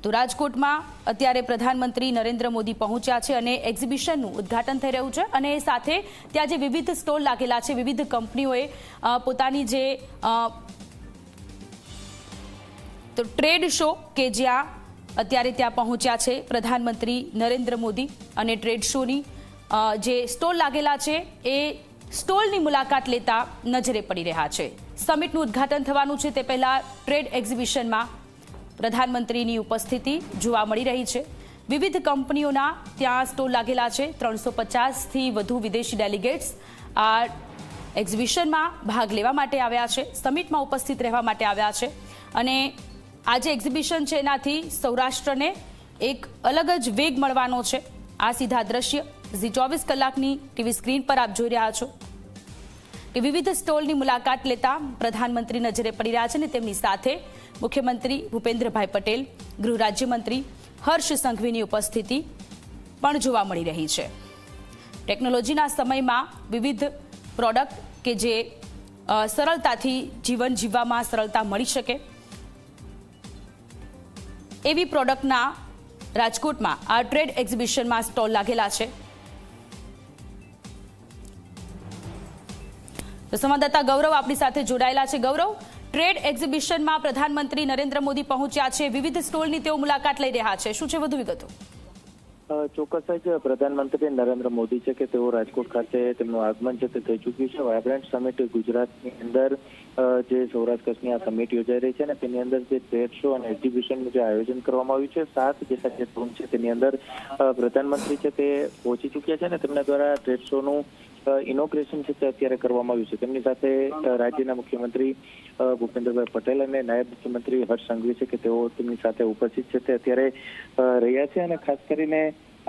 તો રાજકોટમાં અત્યારે પ્રધાનમંત્રી નરેન્દ્ર મોદી પહોંચ્યા છે અને એક્ઝિબિશનનું ઉદ્ઘાટન થઈ રહ્યું છે અને સાથે ત્યાં જે વિવિધ સ્ટોલ લાગેલા છે, વિવિધ કંપનીઓએ પોતાની જે તો ટ્રેડ શો કે જ્યાં અત્યારે ત્યાં પહોંચ્યા છે પ્રધાનમંત્રી નરેન્દ્ર મોદી અને ટ્રેડ શોની જે સ્ટોલ લાગેલા છે એ સ્ટોલની મુલાકાત લેતા નજરે પડી રહ્યા છે। સમિટનું ઉદ્ઘાટન થવાનું છે તે પહેલા ટ્રેડ એક્ઝિબિશનમાં પ્રધાનમંત્રીની ઉપસ્થિતિ જોવા મળી રહી છે। વિવિધ કંપનીઓના ત્યાં સ્ટોલ લાગેલા છે। 350થી વધુ વિદેશી ડેલિગેટ્સ આ એક્ઝિબિશનમાં ભાગ લેવા માટે આવ્યા છે, સમિટમાં ઉપસ્થિત રહેવા માટે આવ્યા છે અને આ જે એક્ઝિબિશન છે એનાથી સૌરાષ્ટ્રને એક અલગ જ વેગ મળવાનો છે। આ સીધા દ્રશ્ય ઝી 24 કલાકની ટીવી સ્ક્રીન પર આપ જોઈ રહ્યા છો કે વિવિધ સ્ટોલની મુલાકાત લેતા પ્રધાનમંત્રી નજરે પડી રહ્યા છે અને તેમની સાથે મુખ્યમંત્રી ભૂપેન્દ્રભાઈ પટેલ, ગૃહ રાજ્યમંત્રી હર્ષ સંઘવીની ઉપસ્થિતિ પણ જોવા મળી રહી છે। ટેકનોલોજીના સમયમાં વિવિધ પ્રોડક્ટ કે જે સરળતાથી જીવન જીવવામાં સરળતા મળી શકે એવી પ્રોડક્ટના રાજકોટમાં આ ટ્રેડ એક્ઝિબિશનમાં સ્ટોલ લાગેલા છે। તો સંવાદદાતા ગૌરવ આપણી સાથે જોડાયેલા છે। ગૌરવ, ટ્રેડ એક્ઝિબિશનમાં પ્રધાનમંત્રી નરેન્દ્ર મોદી પહોંચ્યા છે, વિવિધ સ્ટોલની તેઓ મુલાકાત લઈ રહ્યા છે, શું છે વધુ વિગતો? ચોક્કસ જ પ્રધાનમંત્રી નરેન્દ્ર મોદી છે કે તેઓ રાજકોટ ખાતે તેમનું આગમન છે તે થઈ ચૂક્યું છે। વાયબ્રન્ટ સમિટ ગુજરાતની અંદર જે સૌરાષ્ટ્ર કચ્છની આ સમિટ યોજાઈ રહી છે અને તેની અંદર જે ટ્રેડ શો અને એક્ઝિબિશનનું જે આયોજન કરવામાં આવ્યું છે, 7 જેટલા જે ઝોન છે તેની અંદર પ્રધાનમંત્રી છે તે પહોંચી ચૂક્યા છે અને તેમના દ્વારા ટ્રેડ શોનું ઇનોગ્રેશન છે તે અત્યારે કરવામાં આવ્યું છે। તેમની સાથે રાજ્યના મુખ્યમંત્રી ભૂપેન્દ્રભાઈ પટેલ અને નાયબ મુખ્યમંત્રી હર્ષ સંઘવી છે કે તેઓ તેમની સાથે ઉપસ્થિત છે તે અત્યારે રહ્યા છે અને ખાસ કરીને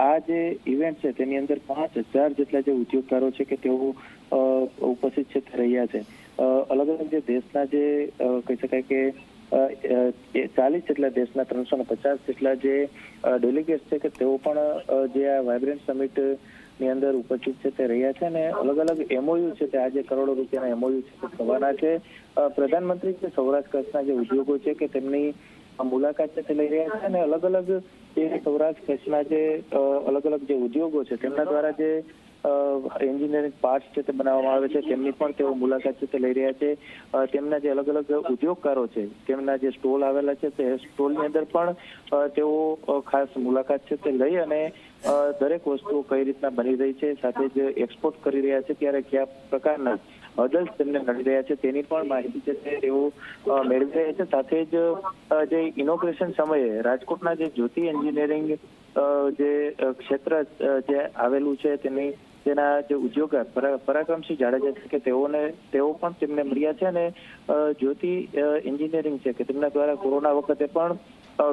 આ જે ઇવેન્ટ છે તેની અંદર 5000 જેટલા જે ઉદ્યોગકારો છે કે તેઓ ઉપસ્થિત છે તે રહ્યા છે। અલગ અલગ જે દેશના જે કહી શકાય કે 40 જેટલા દેશના 350 જેટલા જે ડેલિગેટ્સ છે કે તેઓ પણ જે આ વાયબ્રન્ટ સમિટ ની અંદર ઉપસ્થિત છે તે રહ્યા છે અને અલગ અલગ એમઓયુ છે તે આજે કરોડો રૂપિયાના એમઓયુ છે તે થવાના છે। પ્રધાનમંત્રી જે સૌરાષ્ટ્ર કચ્છના જે ઉદ્યોગો છે કે તેમની મુલાકાત છે તે લઈ રહ્યા છે અને અલગ અલગ જે સૌરાષ્ટ્ર કચ્છના જે અલગ અલગ જે ઉદ્યોગો છે તેમના દ્વારા જે એન્જિનિયરિંગ પાર્ટ્સ છે તે બનાવવામાં આવે છે તેમની પણ તેઓ મુલાકાત છે તે લઈ રહ્યા છે। તેમના જે અલગ અલગ ઉદ્યોગકારો છે તેમના જે સ્ટોલ આવેલા છે તે સ્ટોલની અંદર પણ તેઓ ખાસ મુલાકાત છે તે લઈ અને દરેક વસ્તુઓ કઈ રીતના બની રહી છે, સાથે જ એક્સપોર્ટ કરી રહ્યા છે ત્યારે કયા પ્રકારના હર્ડલ્સ તેમને નડી રહ્યા છે તેની પણ માહિતી છે તેઓ મેળવી રહ્યા છે। સાથે જ જે ઇનોગ્રેશન સમયે રાજકોટના જે જ્યોતિ એન્જિનિયરિંગ જે ક્ષેત્ર જે આવેલું છે તેના જે ઉદ્યોગકાર પરાક્રમસિંહ જાડેજા છે કે તેઓ પણ તેમને મળ્યા છે અને જ્યોતિ એન્જિનિયરિંગ છે કે તેમના દ્વારા કોરોના વખતે પણ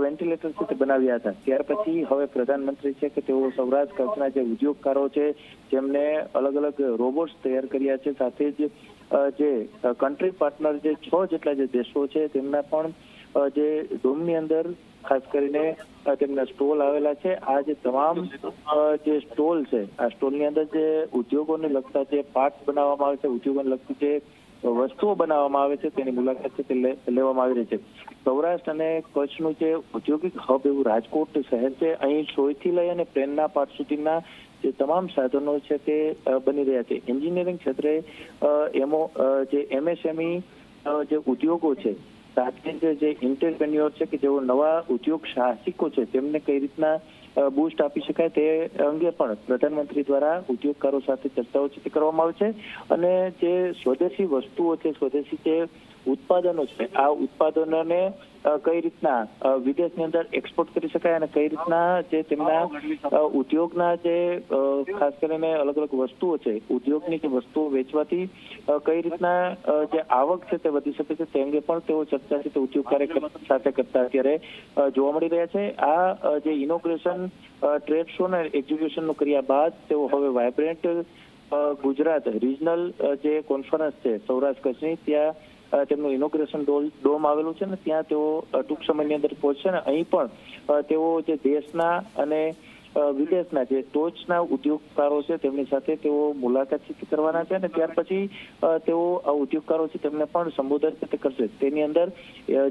વેન્ટિલેટર છે તે બનાવ્યા હતા। ત્યાર પછી હવે પ્રધાનમંત્રી છે કે તેઓ સૌરાષ્ટ્ર કચ્છના જે ઉદ્યોગકારો છે જેમને અલગ અલગ રોબોટ્સ તૈયાર કર્યા છે, સાથે જ જે કન્ટ્રી પાર્ટનર જે 6 જેટલા જે દેશો છે તેમના પણ જે ડોમની અંદર ખાસ કરીને તેમના સ્ટોલ આવેલા છે। આ જે તમામ જે સ્ટોલ છે આ સ્ટોલની અંદર જે ઉદ્યોગોને લગતા જે પાર્ટ્સ બનાવવામાં આવે છે, ઉદ્યોગોને લગતી જે વસ્તુઓ બનાવવામાં આવે છે તેની મુલાકાત છે તે લેવામાં આવી રહી છે। સૌરાષ્ટ્ર અને કચ્છનું જે ઔદ્યોગિક હબ એવું રાજકોટ શહેર છે, અહીં સોયથી લઈ અને પેનના પાર્ટ સુધીના જે તમામ સાધનો છે તે બની રહ્યા છે। એન્જિનિયરિંગ ક્ષેત્રે જે એમએસએમઈ જે ઉદ્યોગો છે, સાથે જ જે એન્ટરપ્રેન્યોર છે કે જેઓ નવા ઉદ્યોગ સાહસિકો છે તેમને કઈ રીતના બૂસ્ટ આપી શકાય તે અંગે પણ પ્રધાનમંત્રી દ્વારા ઉદ્યોગકારો સાથે ચર્ચાઓ છે તે કરવામાં આવે છે અને જે સ્વદેશી વસ્તુઓ છે, સ્વદેશી જે ઉત્પાદનો છે, આ ઉત્પાદનોને કઈ રીતના વિદેશની અંદર એક્સપોર્ટ કરી શકાય અને કઈ રીતના જે તેમના ઉદ્યોગના જે ખાસ કરીને અલગ અલગ વસ્તુઓ છે, ઉદ્યોગની જે વસ્તુઓ વેચવાથી કઈ રીતના જે આવક છે તે વધી શકે છે તે અંગે પણ તેઓ ચર્ચા છે તે ઉદ્યોગકારો સાથે કરતા અત્યારે જોવા મળી રહ્યા છે। આ જે ઇનોગ્રેશન ટ્રેડ શો અને એક્ઝિબિશનનું કર્યા બાદ તેઓ હવે વાયબ્રન્ટ ગુજરાત રિજનલ જે કોન્ફરન્સ છે સૌરાષ્ટ્ર કચ્છની ત્યાં તેમનું ઇનોગ્રેશન ડોમ આવેલું છે ને ત્યાં તેઓ ટૂંક સમયની અંદર પહોંચશે ને અહીં પણ તેઓ જે દેશના અને વિદેશના જે ટોચના ઉદ્યોગકારો છે તેમની સાથે તેઓ મુલાકાત કરવાના છે અને ત્યાર પછી તેઓ આ ઉદ્યોગકારો છે તેમને પણ સંબોધન કરશે. તેની અંદર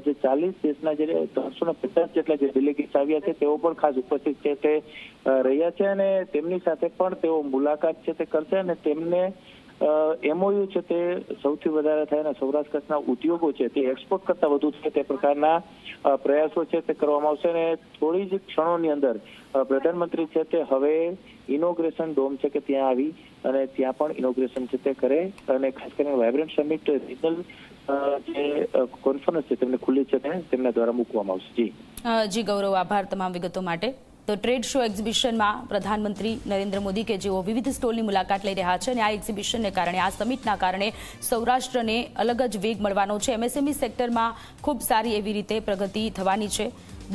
જે 40 દેશના જે 350 જેટલા જે ડેલિગેટ્સ આવ્યા છે તેઓ પણ ખાસ ઉપસ્થિત છે તે રહ્યા છે અને તેમની સાથે પણ તેઓ મુલાકાત છે તે કરશે અને તેમને MOU છે તે સૌથી વધારે થાય અને સૌરાષ્ટ્ર કચ્છના ઉદ્યોગો છે તે એક્સપોર્ટ કરતા વધુ છે તે પ્રકારના પ્રયાસો છે તે કરવામાં આવશે અને થોડી જ ક્ષણોની અંદર પ્રધાનમંત્રી છે તે હવે ઇનોગ્રેશન ડોમ છે કે ત્યાં આવી અને ત્યાં પણ ઇનોગ્રેશન છે તે કરે અને ખાસ કરીને વાઇબ્રન્ટ સમિટ રિજનલ જે કોન્ફરન્સ છે તેમને ખુલ્લી છે તેમના દ્વારા મૂકવામાં આવશે. જી ગૌરવ, આભાર તમામ વિગતો માટે. તો ટ્રેડ શો એક્ઝિબિશનમાં પ્રધાનમંત્રી નરેન્દ્ર મોદી કે જેઓ વિવિધ સ્ટોલની મુલાકાત લઈ રહ્યા છે અને આ એક્ઝિબિશનને કારણે, આ સમિટના કારણે સૌરાષ્ટ્રને અલગ જ વેગ મળવાનો છે. MSME સેક્ટરમાં ખૂબ સારી એવી રીતે પ્રગતિ થવાની છે.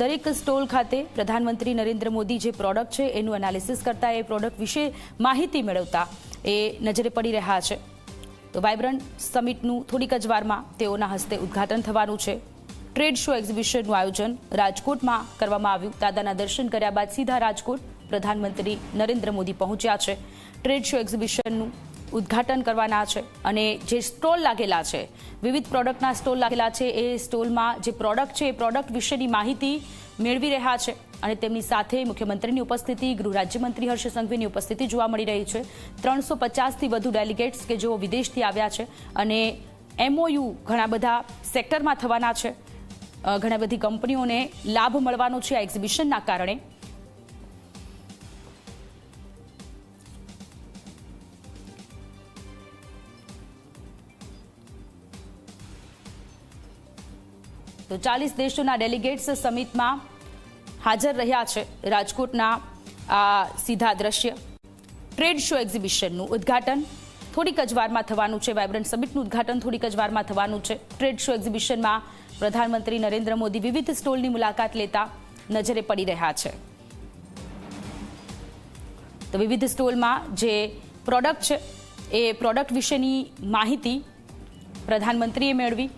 દરેક સ્ટોલ ખાતે પ્રધાનમંત્રી નરેન્દ્ર મોદી જે પ્રોડક્ટ છે એનું એનાલિસિસ કરતા, એ પ્રોડક્ટ વિશે માહિતી મેળવતા એ નજરે પડી રહ્યા છે. તો વાઇબ્રન્ટ સમિટનું થોડીક જ વારમાં તેઓના હસ્તે ઉદ્ઘાટન થવાનું છે. ટ્રેડ શો એક્ઝિબિશનનું આયોજન રાજકોટમાં કરવામાં આવ્યું. દાદાના દર્શન કર્યા બાદ સીધા રાજકોટ પ્રધાનમંત્રી નરેન્દ્ર મોદી પહોંચ્યા છે. ટ્રેડ શો એક્ઝિબિશનનું ઉદ્ઘાટન કરવાના છે અને જે સ્ટોલ લાગેલા છે, વિવિધ પ્રોડક્ટના સ્ટોલ લાગેલા છે, એ સ્ટોલમાં જે પ્રોડક્ટ છે એ પ્રોડક્ટ વિશેની માહિતી મેળવી રહ્યા છે અને તેમની સાથે મુખ્યમંત્રીની ઉપસ્થિતિ, ગૃહ રાજ્યમંત્રી હર્ષ સંઘવીની ઉપસ્થિતિ જોવા મળી રહી છે. 350થી વધુ ડેલિગેટ્સ કે જેઓ વિદેશથી આવ્યા છે અને MOU ઘણા બધા સેક્ટરમાં થવાના છે. ઘણા બધી કંપનીઓને લાભ મળવાનો છે આ એક્ઝિબિશનના કારણે. તો 40 દેશોના ડેલિગેટ્સ સમિટમાં હાજર રહ્યા છે. રાજકોટના આ સીધા દ્રશ્ય. ટ્રેડ શો એક્ઝિબિશનનું ઉદ્ઘાટન થોડીક જ વારમાં થવાનું છે. વાઇબ્રન્ટ સમિટનું ઉદ્ઘાટન થોડીક જ વારમાં થવાનું છે. ટ્રેડ શો એક્ઝિબિશનમાં પ્રધાનમંત્રી નરેન્દ્ર મોદી વિવિધ સ્ટોલની મુલાકાત લેતા નજરે પડી રહ્યા છે. તો વિવિધ સ્ટોલમાં જે પ્રોડક્ટ છે એ પ્રોડક્ટ વિશેની માહિતી પ્રધાનમંત્રીએ મેળવી.